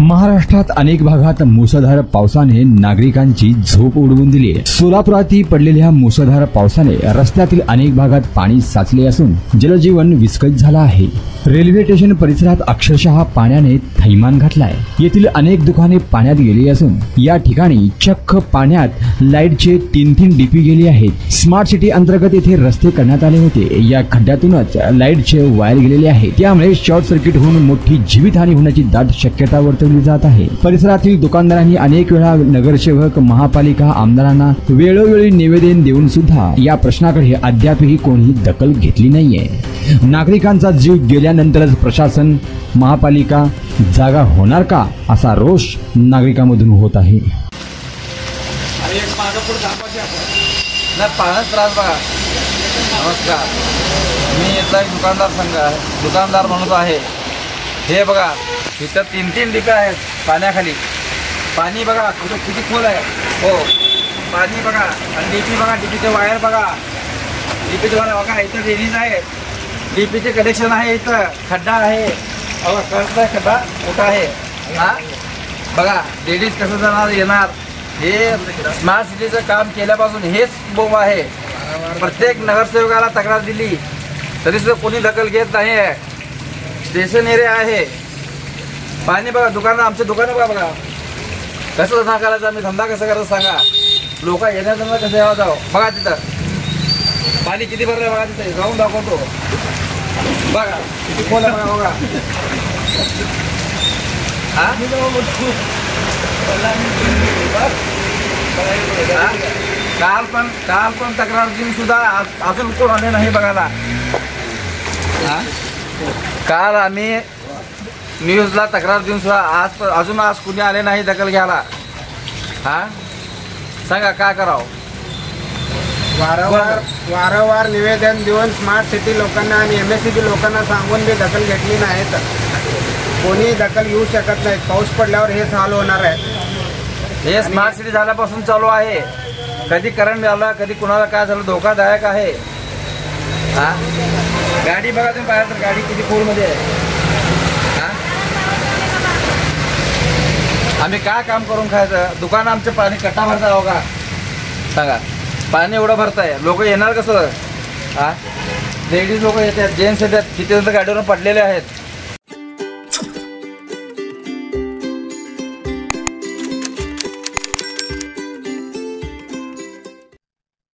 महाराष्ट्रात अनेक भागात मुसळधार पावसाने नागरिकांची झोप उडवून दिली आहे। सोलापुरातही पडलेल्या मुसळधार पावसाने रस्त्यातील अनेक भागात पाणी साचले असून जनजीवन विस्कळीत झालं आहे। रेल्वे स्टेशन परिसरात अक्षरशः पाण्याने थैमान घातलाय। येथील अनेक दुकाने पाण्यात गेली असून या ठिकाणी चक्क पाण्यात लाईटचे 3-3 डीपी गेले आहेत। स्मार्ट सिटी अंतर्गत येथे रस्ते करण्यात आले होते। या खड्ड्यातूनच लाईटचे वायर गेलेले आहेत। त्यामुळे शॉर्ट सर्किट होऊन मोठी जीवितहानी होण्याची दाट शक्यता वर्तवली जात आहे। परिसरातील दुकानदारांनी अनेक वेळा नगरसेवक, महापालिका आमदारांना वेळोवेळी निवेदन देऊन सुद्धा या प्रश्नाकडे अद्यापही कोणीही दखल घेतली नाहीये। नागरिकांचा जीव गेल्यानंतरच प्रशासन, महापालिका जागा होणार का असा रोष नागरिकांमधून होत आहे। नमस्कार, मी इथला एक दुकानदार म्हणत आहे। हे बघा, इथं 3-3 डीपी आहेत पाण्याखाली। पाणी बघा किती खोल आहे। हो, पाणी बघा आणि डीपी बघा, डीपीचे वायर बघा, डीपीचे वायर बघा। इथं ड्रेनेज आहे, डीपीचे कनेक्शन आहे, इथं खड्डा आहे, बघा कळत आहे, खड्डा मोठा आहे हा बघा। ड्रेनेज कसं जाणार येणार, हे स्मार्ट सिटीचं काम केल्यापासून हेच बोंब आहे। प्रत्येक नगरसेवकाला तक्रार दिली तरी सुद्धा कोणी दखल घेत नाही आहे। स्टेशन एरिया आहे, पाणी बघा, दुकानं, आमचे दुकानं बघा कसं धंदा करायचा, आम्ही धंदा कसं करायचा सांगा। लोक येण्याचा कसं यावं जावं बघा। तिथं पाणी किती भरलं बघा, तिथे जाऊन दाखवतो बघा किती खोल आहे बघा। काल पण तक्रार देऊन सुद्धा अजून कोण आले नाही बघायला। काल आम्ही न्यूजला तक्रार देऊन सुद्धा आज कुणी आले नाही दखल घ्यायला। सांगा काय करावं। वारंवार निवेदन देऊन स्मार्ट सिटी लोकांना आणि MSCB लोकांना सांगून बी दखल घेतली नाही तर कोणी दखल घेऊ शकत नाही। पाऊस पडल्यावर हेच हाल होणार आहे। हे स्मार्ट सिटी झाल्यापासून चालू आहे। कधी करंट झाला, कधी कुणाला काय झालं, धोकादायक आहे। गाडी बघा तुम्ही पाहिलं तर गाडी किती खोलमध्ये आहे। आम्ही काय काम करून खायचं। दुकान आमचे पाणी कट्टा भरता हो का सांगा। पाणी एवढं भरताय, लोक येणार कसं। लेडीज लोक येतात, जेंट्स येतात, किती गाडीवर पडलेले आहेत।